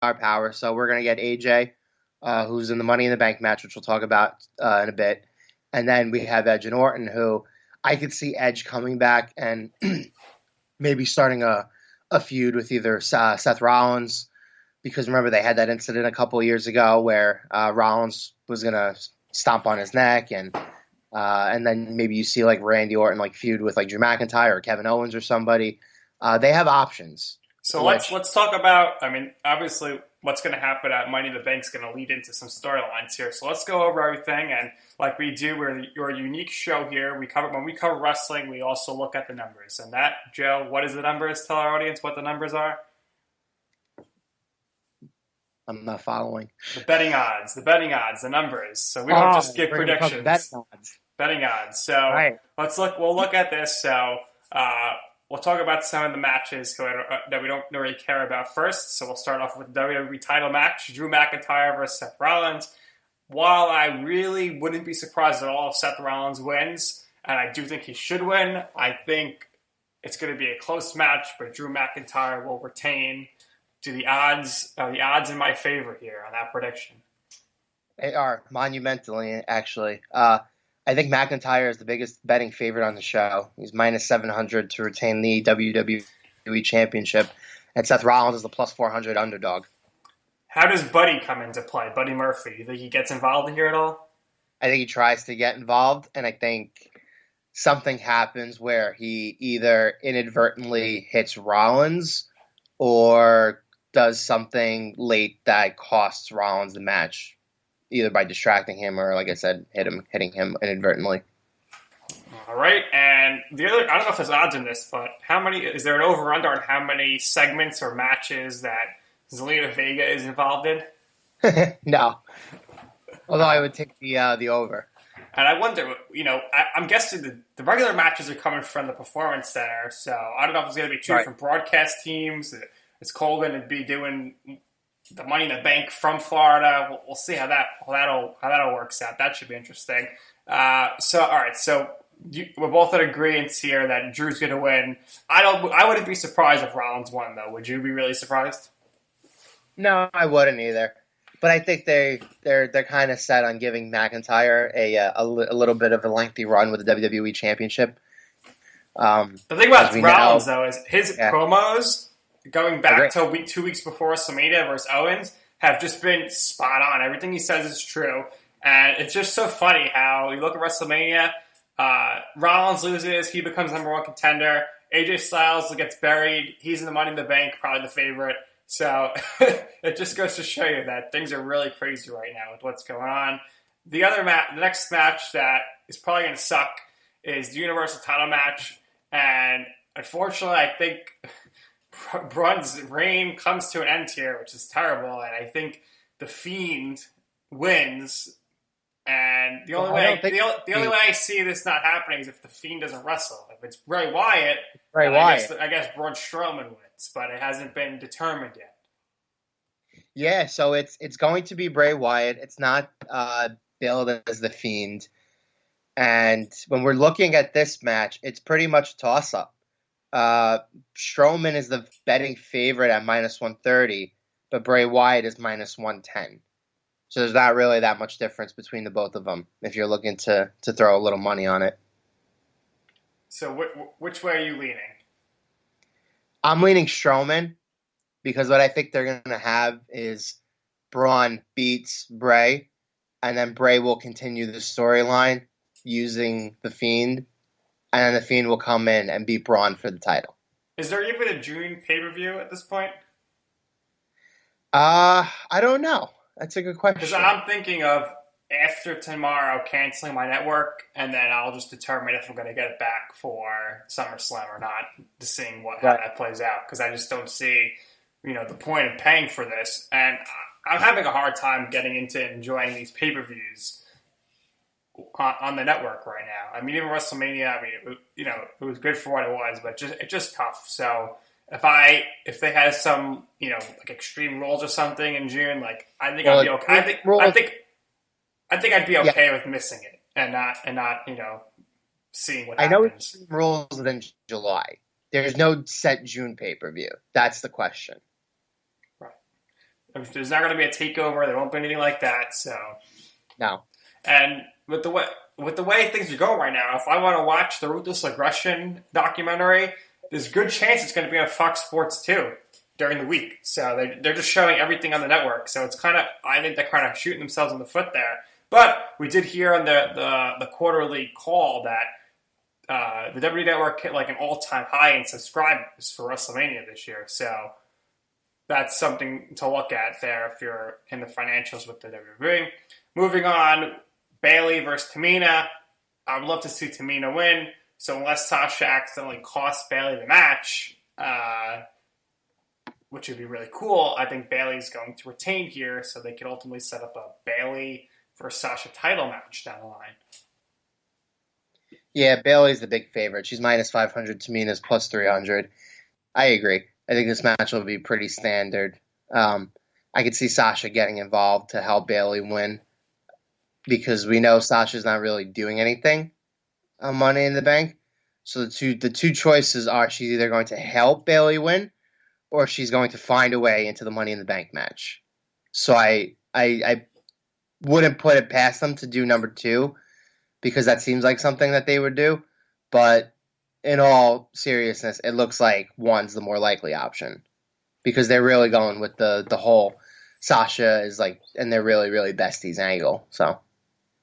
power. So we're going to get AJ, who's in the Money in the Bank match, which we'll talk about in a bit. And then we have Edge and Orton, who I could see Edge coming back and maybe starting a feud with either Seth Rollins, because remember they had that incident a couple of years ago where Rollins was going to stomp on his neck, and then maybe you see like Randy Orton like feud with like Drew McIntyre or Kevin Owens or somebody. They have options. So let's talk about, I mean, obviously what's going to happen at Money in the Bank is going to lead into some storylines here. So let's go over everything. And like we do, we're a unique show here. When we cover wrestling, we also look at the numbers. And that, Joe, what is the numbers? Tell our audience what the numbers are. I'm not following. The betting odds, the numbers. So we don't just give predictions. Betting odds. So right. We'll look at this. So we'll talk about some of the matches that we don't really care about first. So we'll start off with the WWE title match, Drew McIntyre versus Seth Rollins. While I really wouldn't be surprised at all if Seth Rollins wins, and I do think he should win, I think it's going to be a close match, but Drew McIntyre will retain. Do the odds in my favor here on that prediction? They are monumentally, actually. I think McIntyre is the biggest betting favorite on the show. He's minus 700 to retain the WWE Championship, and Seth Rollins is the plus 400 underdog. How does Buddy come into play, Buddy Murphy? You think he gets involved in here at all? I think he tries to get involved, and I think something happens where he either inadvertently hits Rollins or does something late that costs Rollins the match, either by distracting him or, like I said, hitting him inadvertently. All right, and the other, I don't know if there's odds in this, but is there an over-under on how many segments or matches that Zelina Vega is involved in? No. Although I would take the over. And I wonder, I'm guessing the regular matches are coming from the Performance Center, so I don't know if it's going to be two different broadcast teams. Is Cole going to be doing the Money in the Bank from Florida? We'll see how that'll works out. That should be interesting. So we're both in agreement here that Drew's going to win. I wouldn't be surprised if Rollins won, though. Would you be really surprised? No, I wouldn't either. But I think they're kind of set on giving McIntyre a little bit of a lengthy run with the WWE Championship. The thing about Rollins, though, is his promos going back to 2 weeks before WrestleMania versus Owens have just been spot on. Everything he says is true. And it's just so funny how you look at WrestleMania, Rollins loses, he becomes number one contender. AJ Styles gets buried. He's in the Money in the Bank, probably the favorite. So it just goes to show you that things are really crazy right now with what's going on. The next match that is probably going to suck is the Universal title match. And unfortunately, I think Braun's reign comes to an end here, which is terrible. And I think the Fiend wins. And the only way I see this not happening is if the Fiend doesn't wrestle. If it's Bray Wyatt, I guess Braun Strowman wins, but it hasn't been determined yet. Yeah, so it's going to be Bray Wyatt. It's not billed as the Fiend. And when we're looking at this match, it's pretty much a toss-up. Strowman is the betting favorite at minus 130, but Bray Wyatt is minus 110. So there's not really that much difference between the both of them if you're looking to throw a little money on it. So which way are you leaning? I'm leaning Strowman because what I think they're going to have is Braun beats Bray, and then Bray will continue the storyline using the Fiend, and then the Fiend will come in and beat Braun for the title. Is there even a June pay-per-view at this point? I don't know. That's a good question. Because I'm thinking of after tomorrow canceling my network, and then I'll just determine if I'm going to get it back for SummerSlam or not, to seeing how that plays out. Because I just don't see, the point of paying for this. And I'm having a hard time getting into enjoying these pay-per-views on the network right now. I mean, even WrestleMania, it was good for what it was, but it's just tough. So if they had some, like Extreme Rules or something in June, like I think I'd be okay. I think I'd be okay with missing it and not seeing what happens. I know Extreme Rules in July. There's no set June pay-per-view. That's the question. Right. There's not going to be a takeover. There won't be anything like that. So no. And with the way things are going right now, if I want to watch the Ruthless Aggression documentary, there's a good chance it's going to be on Fox Sports 2 during the week. So they're just showing everything on the network. So it's I think they're kind of shooting themselves in the foot there. But we did hear on the quarterly call that the WWE Network hit like an all-time high in subscribers for WrestleMania this year. So that's something to look at there if you're in the financials with the WWE. Moving on, Bayley versus Tamina. I would love to see Tamina win. So unless Sasha accidentally costs Bayley the match, which would be really cool, I think Bayley's going to retain here so they could ultimately set up a Bayley versus Sasha title match down the line. Yeah, Bayley's the big favorite. She's minus 500. Tamina's plus 300. I agree. I think this match will be pretty standard. I could see Sasha getting involved to help Bayley win because we know Sasha's not really doing anything on Money in the Bank. So the two choices are she's either going to help Bayley win or she's going to find a way into the Money in the Bank match. So I wouldn't put it past them to do number 2 because that seems like something that they would do. But in all seriousness, it looks like 1's the more likely option because they're really going with the whole Sasha is like, and they're really, really besties angle. So,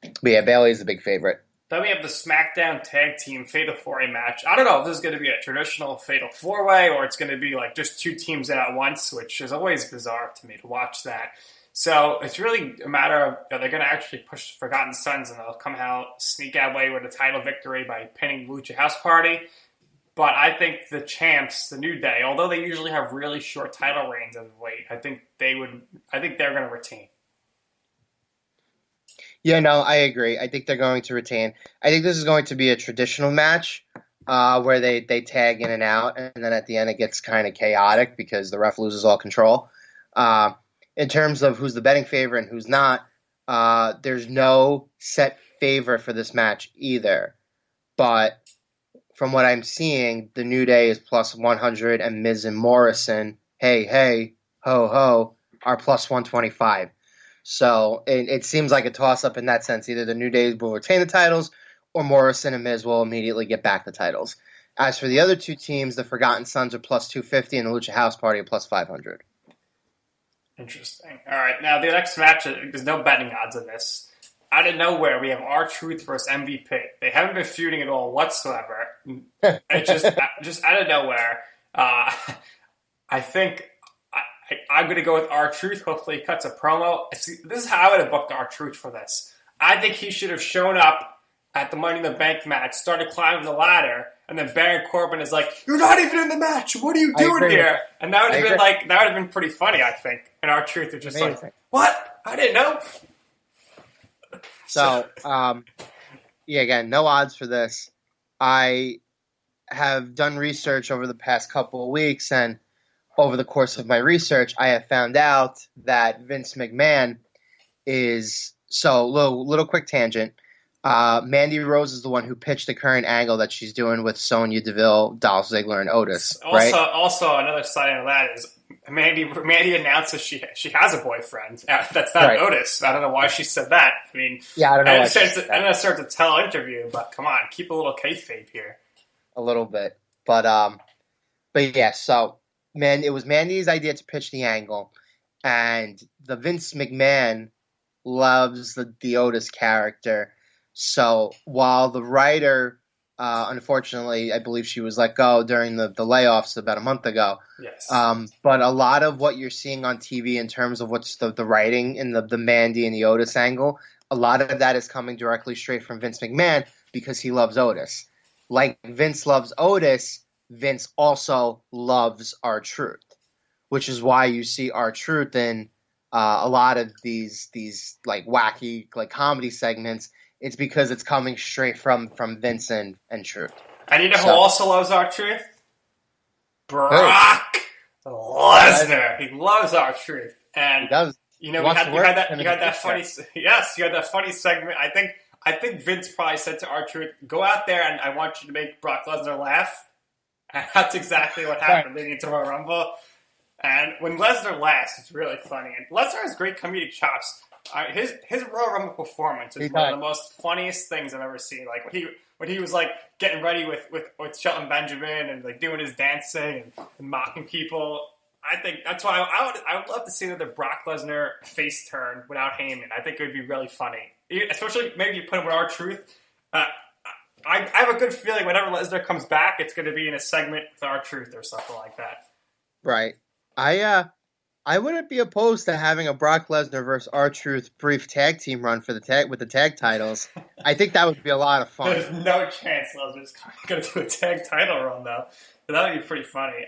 but yeah, Bayley's the big favorite. Then we have the SmackDown Tag Team Fatal 4-Way match. I don't know if this is going to be a traditional Fatal 4-Way or it's going to be like just 2 teams in at once, which is always bizarre to me to watch that. So it's really a matter of are they going to actually push Forgotten Sons and they'll somehow sneak away with a title victory by pinning Lucha House Party. But I think the champs, the New Day, although they usually have really short title reigns as of late, I think they're going to retain. Yeah, no, I agree. I think they're going to retain. I think this is going to be a traditional match where they tag in and out, and then at the end it gets kind of chaotic because the ref loses all control. In terms of who's the betting favorite and who's not, there's no set favor for this match either. But from what I'm seeing, the New Day is plus 100 and Miz and Morrison, hey, ho, ho, are plus 125. So it seems like a toss-up in that sense. Either the New Day will retain the titles or Morrison and Miz will immediately get back the titles. As for the other 2 teams, the Forgotten Sons are plus 250 and the Lucha House Party are plus 500. Interesting. All right, now the next match, there's no betting odds on this. Out of nowhere, we have R-Truth versus MVP. They haven't been feuding at all whatsoever. It's just out of nowhere. I think I'm going to go with R-Truth. Hopefully he cuts a promo. See, this is how I would have booked R-Truth for this. I think he should have shown up at the Money in the Bank match, started climbing the ladder, and then Baron Corbin is like, "You're not even in the match. What are you doing here?" And that would have been pretty funny, I think. And R-Truth is just like, "What? I didn't know." So, yeah, again, no odds for this. I have done research over the past couple of weeks, and over the course of my research, I have found out that Vince McMahon is little quick tangent. Mandy Rose is the one who pitched the current angle that she's doing with Sonya Deville, Dolph Ziggler, and Otis. Right? Also, another side of that is Mandy announces she has a boyfriend. That's not right. Otis. I don't know why she said that. I mean, yeah, I don't know. I didn't start to tell interview, but come on, keep a little kayfabe here. A little bit, but yeah. So, man, it was Mandy's idea to pitch the angle, and the Vince McMahon loves the Otis character. So while the writer, unfortunately, I believe she was let go during the layoffs about a month ago. Yes. But a lot of what you're seeing on TV in terms of what's the writing in the Mandy and the Otis angle, a lot of that is coming directly straight from Vince McMahon because he loves Otis. Like Vince loves Otis, Vince also loves R-Truth, which is why you see R-Truth in a lot of these like wacky like comedy segments. It's because it's coming straight from Vince and Truth. And you know who also loves R-Truth? Brock Lesnar. He loves R-Truth. And he does. You know, you had that funny. Yes, you had that funny segment. I think Vince probably said to R-Truth, "Go out there and I want you to make Brock Lesnar laugh." And that's exactly what happened leading into Royal Rumble. And when Lesnar laughs, it's really funny. And Lesnar has great comedic chops. His Royal Rumble performance is one of the most funniest things I've ever seen. Like when he was like getting ready with Shelton Benjamin and like doing his dancing and mocking people. I think that's why I would love to see another Brock Lesnar face turn without Heyman. I think it would be really funny, especially maybe you put him with R-Truth. I have a good feeling whenever Lesnar comes back, it's going to be in a segment with R-Truth or something like that. Right. I wouldn't be opposed to having a Brock Lesnar versus R-Truth brief tag team run for with the tag titles. I think that would be a lot of fun. There's no chance Lesnar's going to do a tag title run, though. But that would be pretty funny.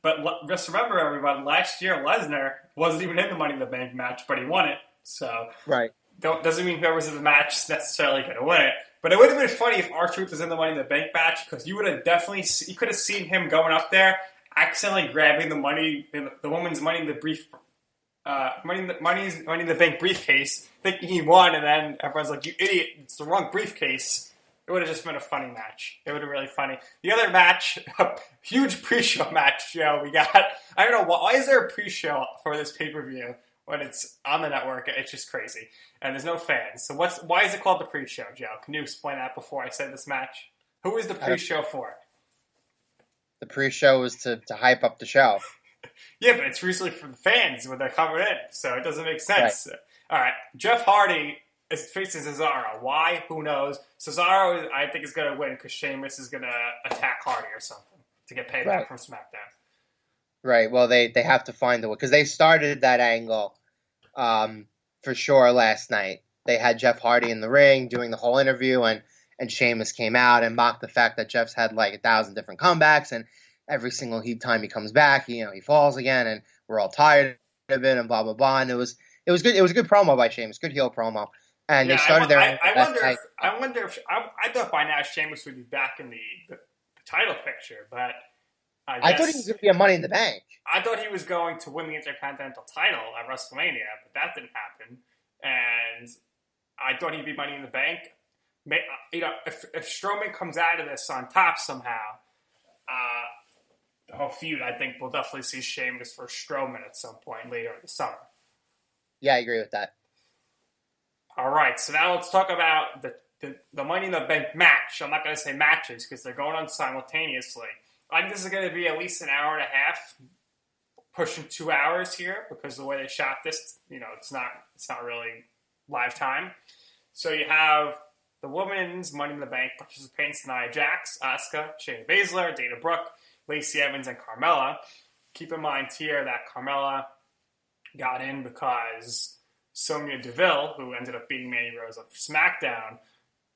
But just remember, everyone, last year Lesnar wasn't even in the Money in the Bank match, but he won it. So right. Doesn't mean whoever's in the match is necessarily going to win it. But it would have been funny if R-Truth was in the Money in the Bank match, because you could have seen him going up there, accidentally grabbing the woman's Money in the Bank briefcase, thinking he won, and then everyone's like, "You idiot! It's the wrong briefcase." It would have just been a funny match. It would have been really funny. The other match, a huge pre-show match, Joe. We got. I don't know why is there a pre-show for this pay-per-view when it's on the network? It's just crazy, and there's no fans. So why is it called the pre-show, Joe? Can you explain that before I said this match? Who is the pre-show for? The pre-show is to hype up the show. Yeah, but it's usually for the fans when they're coming in, so it doesn't make sense. Right. All right, Jeff Hardy is facing Cesaro. Why? Who knows? Cesaro, I think, is going to win because Sheamus is going to attack Hardy or something to get payback from SmackDown. Right. Well, they have to find the way because they started that angle for sure last night. They had Jeff Hardy in the ring doing the whole interview, and Sheamus came out and mocked the fact that Jeff's had like 1,000 different comebacks, and every single time he comes back, he falls again, and we're all tired of it, and blah blah blah. And it was good. It was a good promo by Sheamus, good heel promo. And they started there. I wonder if I thought by now Sheamus would be back in the title picture, but I thought he was going to be a Money in the Bank. I thought he was going to win the Intercontinental title at WrestleMania, but that didn't happen. And I thought he'd be Money in the Bank. If Strowman comes out of this on top somehow, the whole feud, I think we'll definitely see Sheamus for Strowman at some point later in the summer. Yeah, I agree with that. All right, so now let's talk about the Money in the Bank match. I'm not going to say matches because they're going on simultaneously. I think this is going to be at least an hour and a half, pushing 2 hours here because the way they shot this, it's not really live time. So you have the women's Money in the Bank participants: Nia Jax, Asuka, Shayna Baszler, Dana Brooke, Lacey Evans, and Carmella. Keep in mind here that Carmella got in because Sonya Deville, who ended up beating Mandy Rose on SmackDown,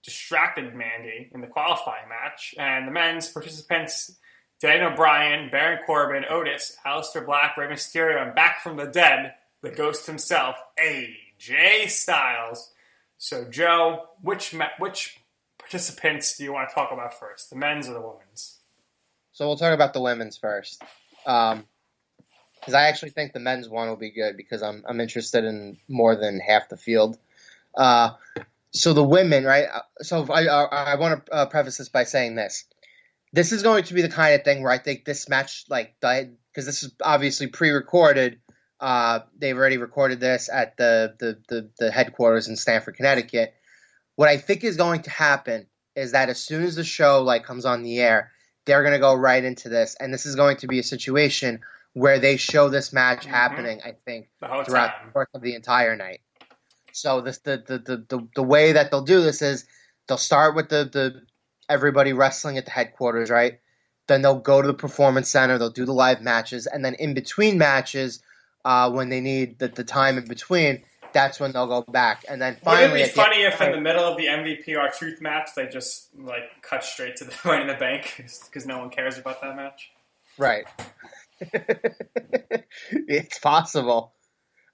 distracted Mandy in the qualifying match. And the men's participants: Daniel Bryan, Baron Corbin, Otis, Aleister Black, Rey Mysterio, and back from the dead, the Ghost himself, AJ Styles. So, Joe, which participants do you want to talk about first, the men's or the women's? So we'll talk about the women's first. Because I actually think the men's one will be good because I'm interested in more than half the field. So the women, right? So I want to preface this by saying this. This is going to be the kind of thing where I think this match, because this is obviously pre-recorded. They've already recorded this at the headquarters in Stamford, Connecticut. What I think is going to happen is that as soon as the show comes on the air, they're going to go right into this, and this is going to be a situation where they show this match happening, I think, throughout the course of the entire night. So the way that they'll do this is they'll start with the everybody wrestling at the headquarters, right? Then they'll go to the Performance Center, they'll do the live matches, and then in between matches, when they need the time in between, that's when they'll go back. And then finally, wouldn't it be funny if in the middle of the MVP R-Truth match, they just cut straight to the Money in the Bank because no one cares about that match? Right. It's possible.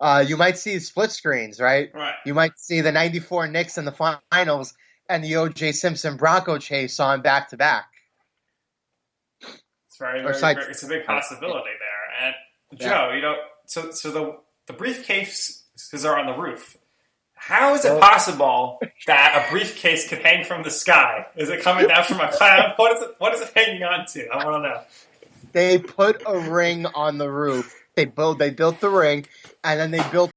You might see split screens, right? Right. You might see the 94 Knicks in the finals and the O.J. Simpson Bronco chase on back-to-back. It's it's a big possibility there. And Joe, so the briefcases are on the roof. How is it possible that a briefcase could hang from the sky? Is it coming down from a cloud? What is it hanging on to? I want to know. They put a ring on the roof They built the ring, and then they built